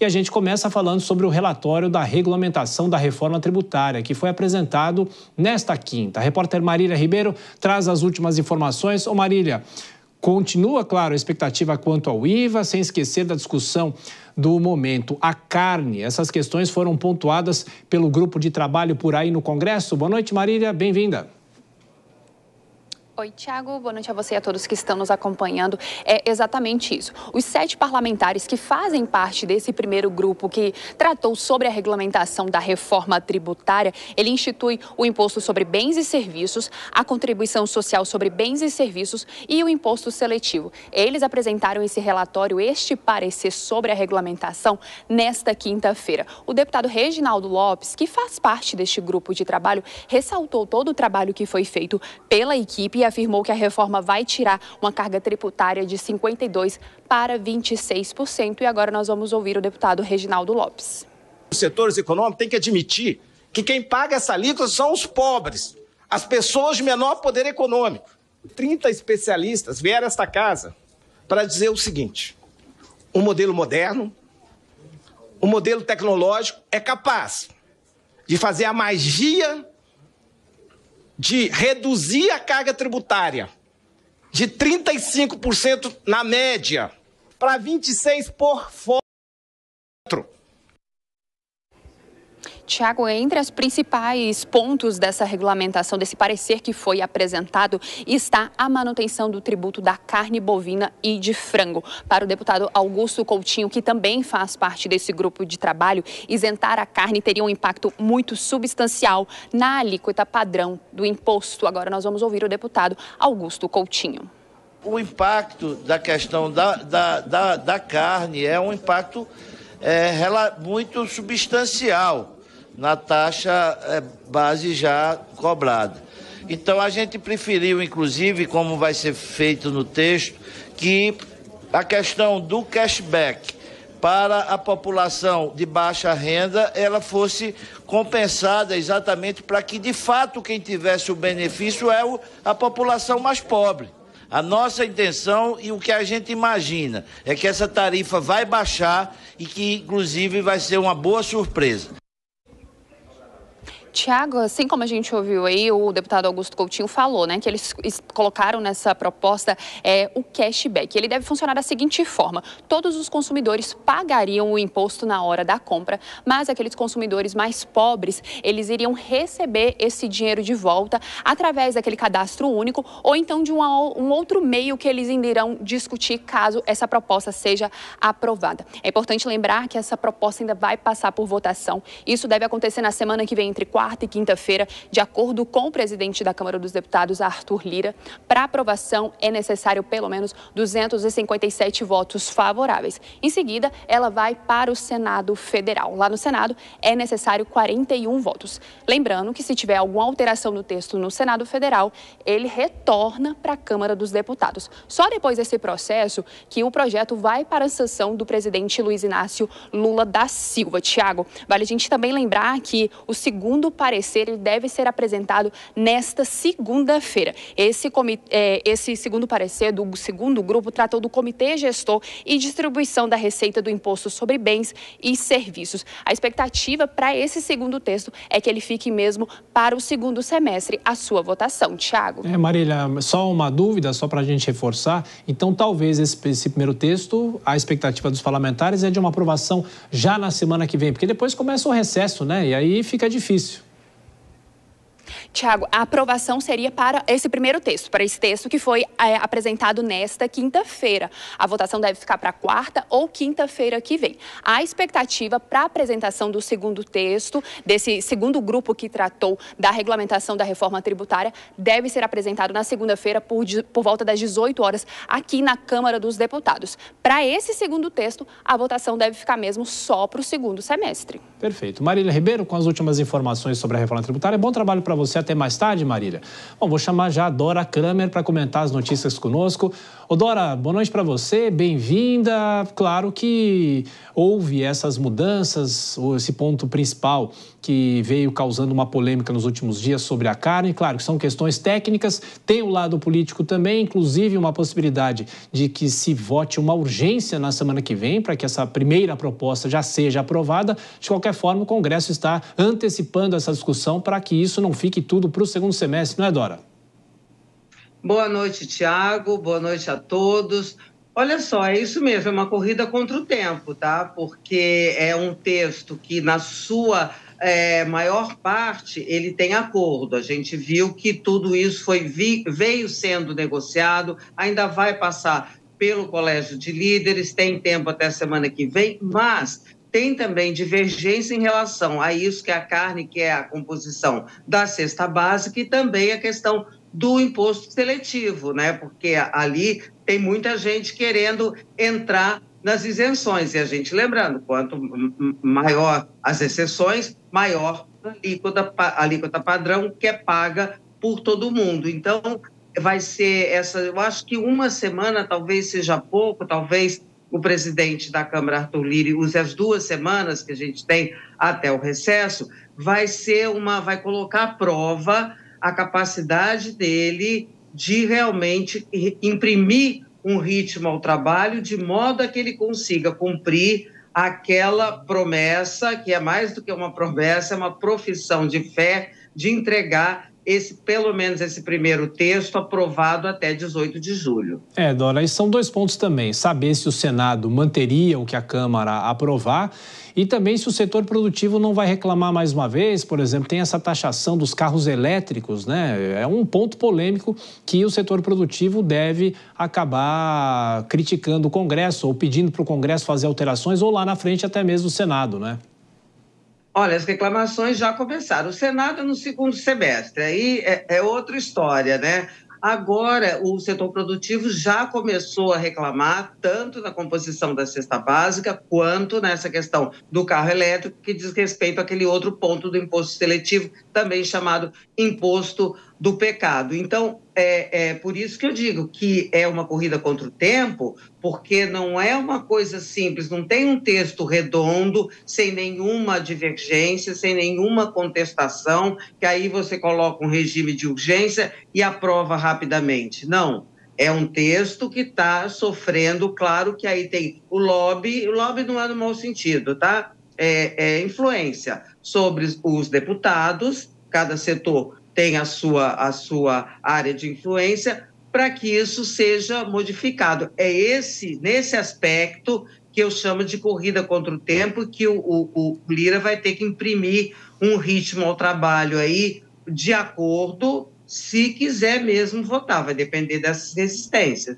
E a gente começa falando sobre o relatório da regulamentação da reforma tributária, que foi apresentado nesta quinta. A repórter Marília Ribeiro traz as últimas informações. Ô Marília, continua, claro, a expectativa quanto ao IVA, sem esquecer da discussão do momento. A carne, essas questões foram pontuadas pelo grupo de trabalho por aí no Congresso. Boa noite, Marília, bem-vinda. Oi, Tiago. Boa noite a você e a todos que estão nos acompanhando. É exatamente isso. Os 7 parlamentares que fazem parte desse primeiro grupo que tratou sobre a regulamentação da reforma tributária, ele institui o imposto sobre bens e serviços, a contribuição social sobre bens e serviços e o imposto seletivo. Eles apresentaram esse relatório, este parecer sobre a regulamentação, nesta quinta-feira. O deputado Reginaldo Lopes, que faz parte deste grupo de trabalho, ressaltou todo o trabalho que foi feito pela equipe e afirmou que a reforma vai tirar uma carga tributária de 52% para 26%. E agora nós vamos ouvir o deputado Reginaldo Lopes. Os setores econômicos têm que admitir que quem paga essa alíquota são os pobres, as pessoas de menor poder econômico. 30 especialistas vieram a esta casa para dizer o seguinte: um modelo moderno, um modelo tecnológico é capaz de fazer a magia de reduzir a carga tributária de 35% na média para 26% por fora. Tiago, entre os principais pontos dessa regulamentação, desse parecer que foi apresentado, está a manutenção do tributo da carne bovina e de frango. Para o deputado Augusto Coutinho, que também faz parte desse grupo de trabalho, isentar a carne teria um impacto muito substancial na alíquota padrão do imposto. Agora nós vamos ouvir o deputado Augusto Coutinho. O impacto da questão da carne é um impacto muito substancial na taxa base já cobrada. Então, a gente preferiu, inclusive, como vai ser feito no texto, que a questão do cashback para a população de baixa renda, ela fosse compensada exatamente para que, de fato, quem tivesse o benefício é a população mais pobre. A nossa intenção e o que a gente imagina é que essa tarifa vai baixar e que, inclusive, vai ser uma boa surpresa. Tiago, assim como a gente ouviu aí, o deputado Augusto Coutinho falou, né, que eles colocaram nessa proposta o cashback. Ele deve funcionar da seguinte forma: todos os consumidores pagariam o imposto na hora da compra, mas aqueles consumidores mais pobres, eles iriam receber esse dinheiro de volta através daquele cadastro único ou então de um outro meio que eles ainda irão discutir caso essa proposta seja aprovada. É importante lembrar que essa proposta ainda vai passar por votação. Isso deve acontecer na semana que vem, entre quarta e quinta-feira, de acordo com o presidente da Câmara dos Deputados, Arthur Lira. Para aprovação é necessário pelo menos 257 votos favoráveis. Em seguida, ela vai para o Senado Federal. Lá no Senado é necessário 41 votos. Lembrando que se tiver alguma alteração no texto no Senado Federal, ele retorna para a Câmara dos Deputados. Só depois desse processo que o projeto vai para a sanção do presidente Luiz Inácio Lula da Silva. Tiago, vale a gente também lembrar que o segundo parecer ele deve ser apresentado nesta segunda-feira. Esse segundo parecer do segundo grupo tratou do Comitê Gestor e Distribuição da Receita do Imposto sobre Bens e Serviços. A expectativa para esse segundo texto é que ele fique mesmo para o segundo semestre a sua votação. Tiago. Marília, só uma dúvida, só para a gente reforçar. Então, talvez esse primeiro texto, a expectativa dos parlamentares é de uma aprovação já na semana que vem, porque depois começa o recesso, né? E aí fica difícil. Tiago, a aprovação seria para esse primeiro texto, para esse texto que foi apresentado nesta quinta-feira. A votação deve ficar para quarta ou quinta-feira que vem. A expectativa para a apresentação do segundo texto, desse segundo grupo que tratou da regulamentação da reforma tributária, deve ser apresentado na segunda-feira por volta das 18 horas aqui na Câmara dos Deputados. Para esse segundo texto, a votação deve ficar mesmo só para o segundo semestre. Perfeito. Marília Ribeiro, com as últimas informações sobre a reforma tributária. Bom trabalho para você. você até mais tarde, Marília. Bom, vou chamar já a Dora Kramer para comentar as notícias conosco. Ô, Dora, boa noite para você, bem-vinda. Claro que houve essas mudanças, esse ponto principal que veio causando uma polêmica nos últimos dias sobre a carne. Claro que são questões técnicas, tem o lado político também, inclusive uma possibilidade de que se vote uma urgência na semana que vem para que essa primeira proposta já seja aprovada. De qualquer forma, o Congresso está antecipando essa discussão para que isso não fique tudo para o segundo semestre, não é, Dora? Boa noite, Tiago. Boa noite a todos. Olha só, é isso mesmo, é uma corrida contra o tempo, tá? Porque é um texto que, na sua maior parte, ele tem acordo. A gente viu que tudo isso veio sendo negociado, ainda vai passar pelo Colégio de Líderes, tem tempo até a semana que vem, mas tem também divergência em relação a isso, que é a carne, que é a composição da cesta básica, e também a questão do imposto seletivo, né? Porque ali tem muita gente querendo entrar nas isenções. E a gente lembrando, quanto maior as exceções, maior a alíquota padrão que é paga por todo mundo. Então, vai ser essa... Eu acho que uma semana talvez seja pouco, talvez o presidente da Câmara, Arthur Lira, use as 2 semanas que a gente tem até o recesso, vai colocar à prova a capacidade dele de realmente imprimir um ritmo ao trabalho de modo a que ele consiga cumprir aquela promessa, que é mais do que uma promessa, é uma profissão de fé, de entregar pelo menos esse primeiro texto aprovado até 18 de julho. Dora, e são 2 pontos também. Saber se o Senado manteria o que a Câmara aprovar e também se o setor produtivo não vai reclamar mais uma vez. Por exemplo, tem essa taxação dos carros elétricos, né? É um ponto polêmico que o setor produtivo deve acabar criticando o Congresso ou pedindo para o Congresso fazer alterações ou lá na frente até mesmo o Senado, né? Olha, as reclamações já começaram. O Senado no segundo semestre, aí é outra história, né? Agora, o setor produtivo já começou a reclamar, tanto na composição da cesta básica, quanto nessa questão do carro elétrico, que diz respeito àquele outro ponto do imposto seletivo, também chamado imposto do pecado. Então, é por isso que eu digo que é uma corrida contra o tempo, porque não é uma coisa simples, não tem um texto redondo, sem nenhuma divergência, sem nenhuma contestação, que aí você coloca um regime de urgência e aprova rapidamente. Não, é um texto que está sofrendo, claro que aí tem o lobby não é no mau sentido, tá? É influência sobre os deputados, cada setor tem a sua área de influência, para que isso seja modificado. É nesse aspecto que eu chamo de corrida contra o tempo, que o Lira vai ter que imprimir um ritmo ao trabalho aí de acordo, se quiser mesmo votar, vai depender dessas resistências.